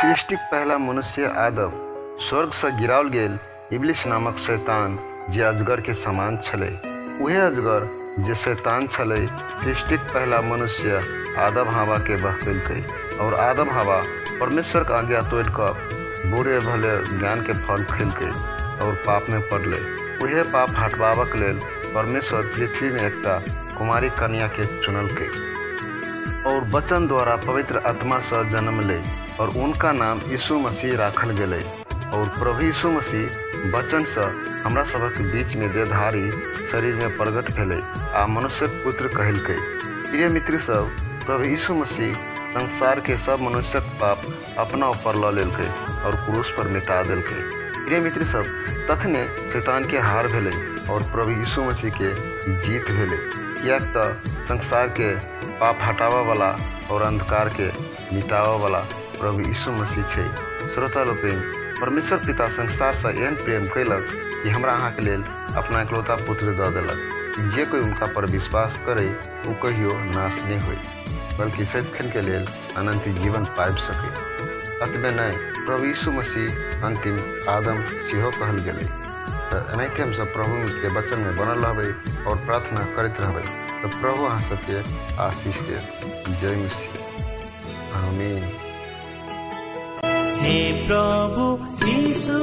सृष्टिक पहला मनुष्य आदम स्वर्ग से गिराओल गेल इब्लिस नामक शैतान जे अजगर के समान छले। उहे अजगर जे शैतान छले सृष्टिक पहला मनुष्य आदम हवा के बहकेलकै और आदम हवा परमेश्वर का आज्ञा तोड़ कर बुरे भले ज्ञान के फल खेलकै और पाप में पड़ले। उहे पाप हटवाबक लेल परमेश्वर पृथ्वी में एकटा कुमारी कन्या के चुनलकै और वचन द्वारा पवित्र आत्मा से जन्म ले और उनका नाम यीशु मसीह राखल गेलै। और प्रभु यीशु मसीह वचन से हमरा सबक बीच में देहधारी शरीर में प्रकट भेलै आ मनुष्य पुत्र कहलकै। प्रिय मित्र सब, प्रभु यीशु मसीह संसार के सब मनुष्यक पाप अपना ऊपर ल लेलकै और क्रूस पर मिटा देलकै। प्रिय मित्र सब, तखने शैतान के हार भेलै और प्रभु यीशु मसीह के जीत भेलै। कियाक त संसार के पाप हटावा वाला और अंधकार के मिटावा वाला प्रभु यीशु मसीह छै। श्रोता लोकनि, परमेश्वर पिता संसार से एहन प्रेम कैलक कि हमरा अहाँ के लेल अपना इकलौता पुत्र दऽ देलक। जे कोई उनका पर विश्वास करे वो कहियो नाश नहीं होय बल्कि सदिखन के लेल अनंत जीवन पाबि सके। अतबे नहीं, प्रभु यीशु मसीह अंतिम आदम सेहो कहल गेलै। एनाहिते हम सब प्रभु के वचन में बनल रहबै और प्रार्थना करते रहबै तो प्रभु अहाँ सबके आशीष दे। जय मसीह, आमीन। हे प्रभु यीशु